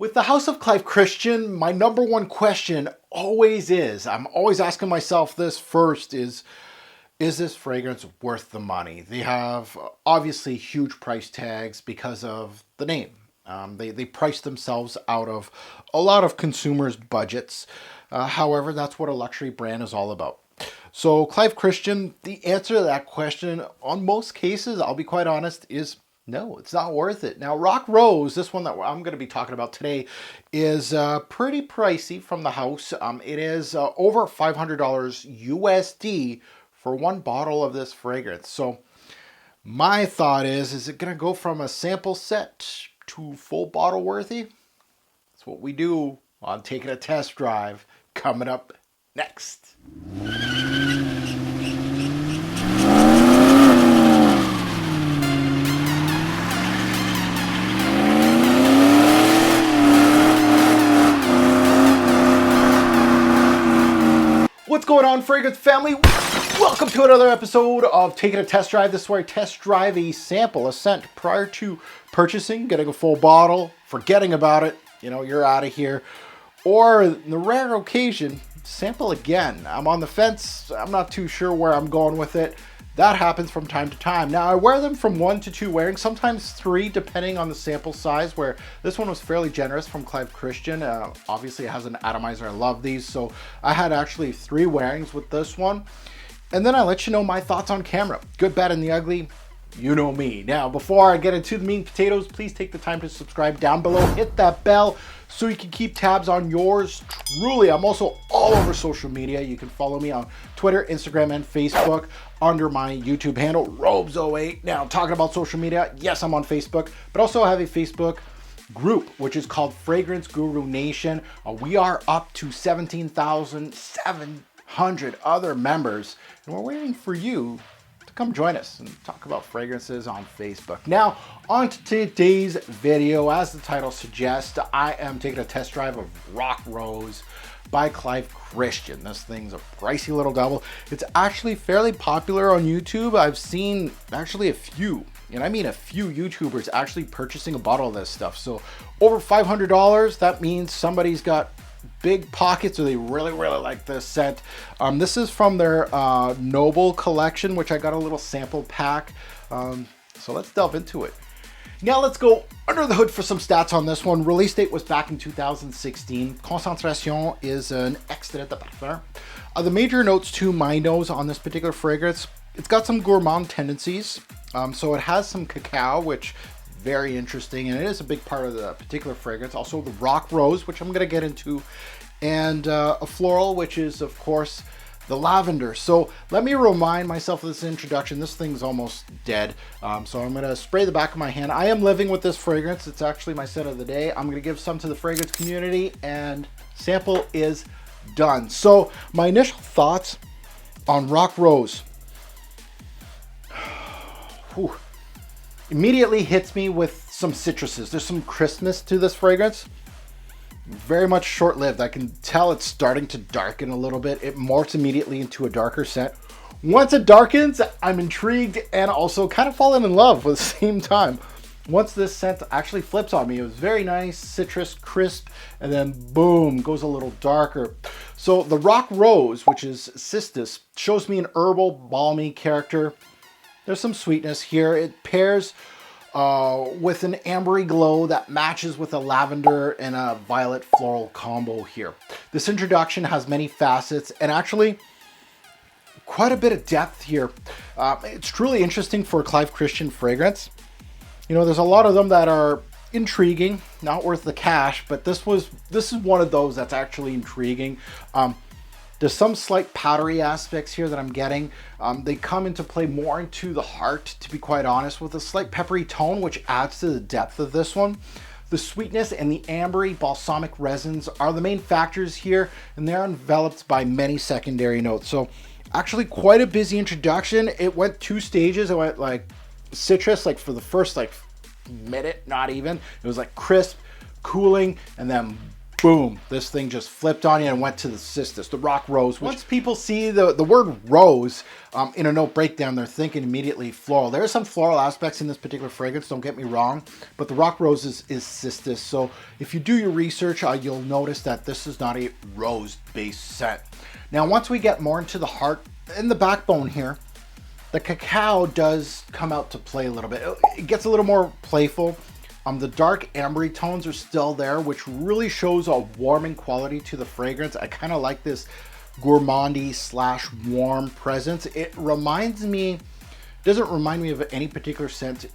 With the House of Clive Christian, my number one question always is, I'm always asking myself this first, is this fragrance worth the money? They have obviously huge price tags because of the name. They price themselves out of a lot of consumers' budgets. However, that's what a luxury brand is all about. So Clive Christian, the answer to that question on most cases, I'll be quite honest, is no, it's not worth it. Now, Rock Rose, this one that I'm going to be talking about today, is pretty pricey from the house. It is over $500 USD for one bottle of this fragrance. So my thought is it going to go from a sample set to full bottle worthy? That's what we do on Taking a Test Drive, coming up next. What's going on, fragrance family? Welcome to another episode of Taking a Test Drive. This is where I test drive a sample, a scent, prior to purchasing, getting a full bottle, forgetting about it, you're out of here. Or in the rare occasion, sample again. I'm on the fence, I'm not too sure where I'm going with it. That happens from time to time. Now, I wear them from 1 to 2 wearings, sometimes 3, depending on the sample size, where this one was fairly generous from Clive Christian. Obviously, it has an atomizer. I love these. So I had actually 3 wearings with this one. And then I let you know my thoughts on camera. Good, bad, and the ugly. You know me. Now, before I get into the meat and potatoes, please take the time to subscribe down below. Hit that bell so you can keep tabs on yours truly. I'm also all over social media. You can follow me on Twitter, Instagram, and Facebook under my YouTube handle, Robes08. Now, talking about social media, yes, I'm on Facebook, but also I have a Facebook group, which is called Fragrance Guru Nation. We are up to 17,700 other members, and we're waiting for you to come join us and talk about fragrances on Facebook. Now, on to today's video. As the title suggests, I am taking a test drive of Rock Rose by Clive Christian. This thing's a pricey little devil. It's actually fairly popular on YouTube. I've seen actually a few, and I mean a few YouTubers actually purchasing a bottle of this stuff. So over $500, that means somebody's got big pockets or they really like this scent. This is from their Noble collection, which I got a little sample pack. So let's delve into it. Now let's go under the hood for some stats on this one. Release date was back in 2016. Concentration is an extrait de parfum. The major notes to my nose on this particular fragrance, it's got some gourmand tendencies. So it has some cacao, which very interesting, and it is a big part of the particular fragrance. Also the Rock Rose, which I'm going to get into, and a floral, which is of course the lavender. So let me remind myself of this introduction. This thing's almost dead, so I'm going to spray the back of my hand. I am living with this fragrance. It's actually my scent of the day. I'm going to give some to the fragrance community, and sample is done. So my initial thoughts on Rock Rose. Whew. Immediately hits me with some citruses. There's some crispness to this fragrance. Very much short-lived. I can tell it's starting to darken a little bit. It morphs immediately into a darker scent. Once it darkens, I'm intrigued and also kind of falling in love at the same time. Once this scent actually flips on me, it was very nice, citrus, crisp, and then boom, goes a little darker. So the Rock Rose, which is cistus, shows me an herbal, balmy character. There's some sweetness here. It pairs with an ambery glow that matches with a lavender and a violet floral combo here. This introduction has many facets and actually quite a bit of depth here. It's truly interesting for a Clive Christian fragrance. There's a lot of them that are intriguing, not worth the cash, but this is one of those that's actually intriguing. There's some slight powdery aspects here that I'm getting. They come into play more into the heart, to be quite honest, with a slight peppery tone, which adds to the depth of this one. The sweetness and the ambery balsamic resins are the main factors here, and they're enveloped by many secondary notes. So actually quite a busy introduction. It went 2 stages. It went like citrus, like for the first minute, not even. It was like crisp, cooling, and then boom, this thing just flipped on you and went to the cistus, the rock rose. Once people see the word rose in a note breakdown, they're thinking immediately floral. There are some floral aspects in this particular fragrance, don't get me wrong, but the rock rose is cistus. So if you do your research, you'll notice that this is not a rose-based scent. Now, once we get more into the heart and the backbone here, the cacao does come out to play a little bit. It gets a little more playful. The dark ambery tones are still there, which really shows a warming quality to the fragrance. I kind of like this gourmandy / warm presence. It reminds me, doesn't remind me of any particular scent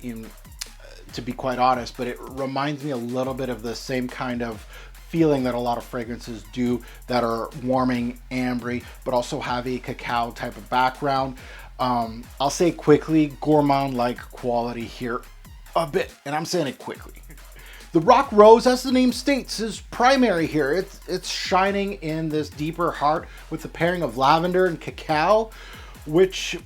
to be quite honest, but it reminds me a little bit of the same kind of feeling that a lot of fragrances do that are warming, ambery, but also have a cacao type of background. I'll say quickly, gourmand-like quality here a bit, and I'm saying it quickly. The rock rose, as the name states, is primary here. It's shining in this deeper heart with the pairing of lavender and cacao, which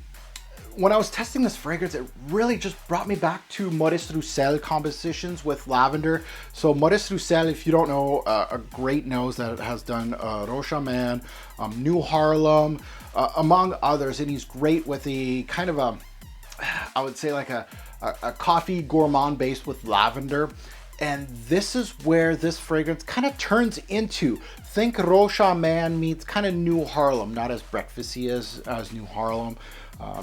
when I was testing this fragrance, it really just brought me back to Maurice Roussel compositions with lavender. So Maurice Roussel, if you don't know, a great nose that has done Rocha Man, New Harlem, among others, and he's great with a kind of I would say like a coffee gourmand based with lavender. And this is where this fragrance kind of turns into, think Rocha Man meets kind of New Harlem, not as breakfasty as New Harlem.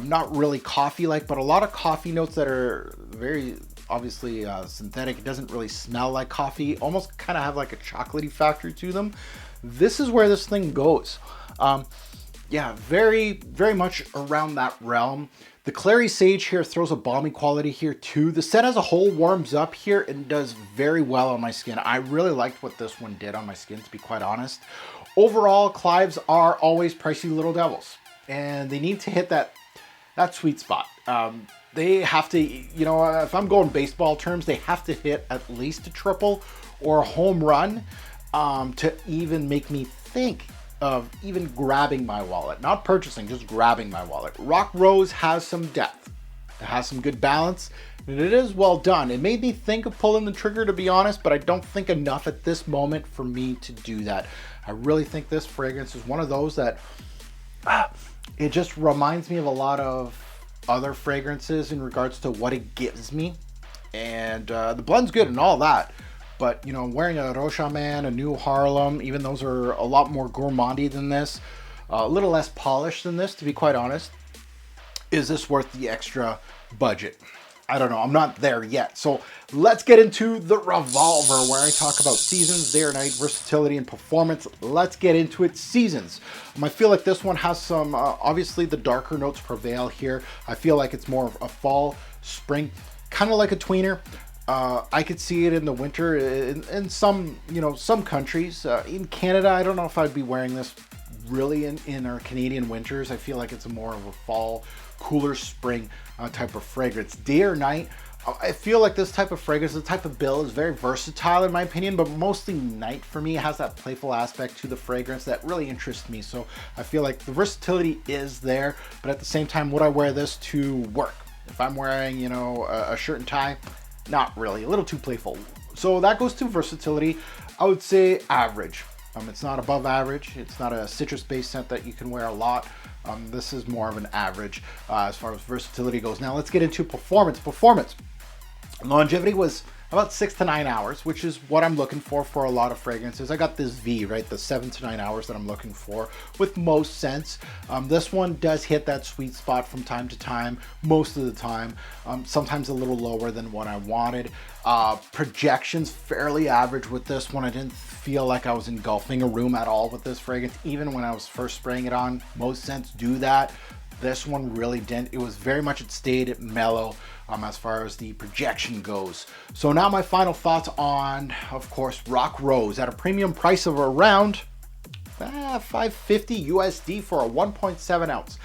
Not really coffee-like, but a lot of coffee notes that are very obviously synthetic. It doesn't really smell like coffee, almost kind of have like a chocolatey factor to them. This is where this thing goes. Yeah, very, very much around that realm. The clary sage here throws a balmy quality here too. The scent as a whole warms up here and does very well on my skin. I really liked what this one did on my skin, to be quite honest. Overall, Clives are always pricey little devils, and they need to hit that sweet spot. They have to, you know, if I'm going baseball terms, they have to hit at least a triple or a home run to even make me think of even grabbing my wallet. Not purchasing, just grabbing my wallet. Rock Rose has some depth. It has some good balance, and it is well done. It made me think of pulling the trigger, to be honest, but I don't think enough at this moment for me to do that. I really think this fragrance is one of those that it just reminds me of a lot of other fragrances in regards to what it gives me. And the blend's good and all that. But, you know, wearing a Rocha Man, a New Harlem, even those are a lot more gourmandy than this. A little less polished than this, to be quite honest. Is this worth the extra budget? I don't know. I'm not there yet. So let's get into the Revolver, where I talk about seasons, day or night, versatility, and performance. Let's get into it. Seasons. I feel like this one has some, obviously the darker notes prevail here. I feel like it's more of a fall, spring, kind of like a tweener. I could see it in the winter in some, you know, some countries. In Canada, I don't know if I'd be wearing this really in our Canadian winters. I feel like it's more of a fall, cooler spring type of fragrance. Day or night, I feel like this type of fragrance, the type of bill is very versatile in my opinion, but mostly night for me. It has that playful aspect to the fragrance that really interests me. So I feel like the versatility is there, but at the same time, would I wear this to work? If I'm wearing, you know, a shirt and tie, not really, a little too playful. So that goes to versatility. I would say average. It's not above average. It's not a citrus-based scent that you can wear a lot. This is more of an average as far as versatility goes. Now let's get into performance. Longevity was about 6 to 9 hours, which is what I'm looking for a lot of fragrances. I got this V, right? The 7 to 9 hours that I'm looking for with most scents. This one does hit that sweet spot from time to time, most of the time, sometimes a little lower than what I wanted. Projections, fairly average with this one. I didn't feel like I was engulfing a room at all with this fragrance, even when I was first spraying it on. Most scents do that. This one really didn't. It was very much, it stayed mellow as far as the projection goes. So now my final thoughts on, of course, Rock Rose at a premium price of around $550 USD for a 1.7 ounce.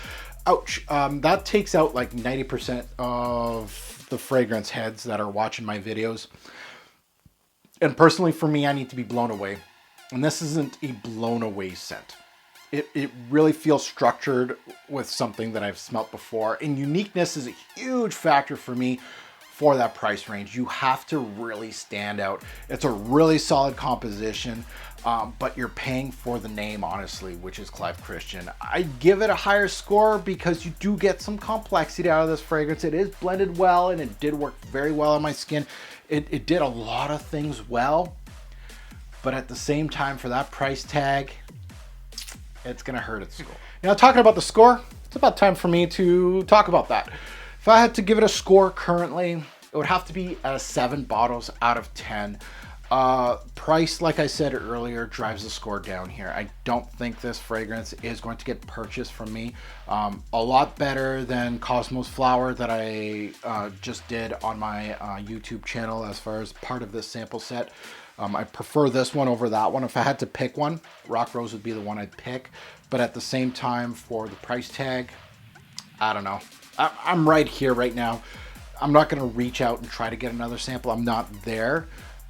Ouch. That takes out like 90% of the fragrance heads that are watching my videos. And personally for me, I need to be blown away. And this isn't a blown away scent. It really feels structured with something that I've smelt before. And uniqueness is a huge factor for me for that price range. You have to really stand out. It's a really solid composition, but you're paying for the name, honestly, which is Clive Christian. I give it a higher score because you do get some complexity out of this fragrance. It is blended well, and it did work very well on my skin. It did a lot of things well, but at the same time, for that price tag, it's gonna hurt its score. Now, talking about the score, it's about time for me to talk about that. If I had to give it a score currently, it would have to be 7 bottles out of 10. Price, like I said earlier, drives the score down here. I don't think this fragrance is going to get purchased from me. A lot better than Cosmos Flower that I just did on my YouTube channel as far as part of this sample set. I prefer this one over that one. If I had to pick one, Rock Rose would be the one I'd pick. But at the same time, for the price tag, I don't know. I'm right here right now. I'm not going to reach out and try to get another sample. I'm not there.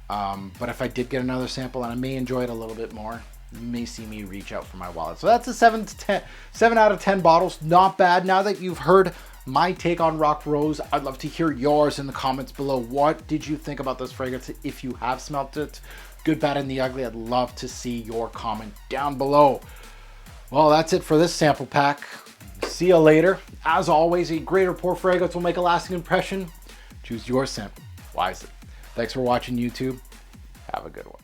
But if I did get another sample and I may enjoy it a little bit more, you may see me reach out for my wallet. So that's a 7 out of 10 bottles. Not bad. Now that you've heard my take on Rock Rose, I'd love to hear yours in the comments below. What did you think about this fragrance? If you have smelt it, good, bad, and the ugly, I'd love to see your comment down below. Well, that's it for this sample pack. See you later. As always, a great or poor fragrance will make a lasting impression. Choose your scent wisely. Thanks for watching, YouTube. Have a good one.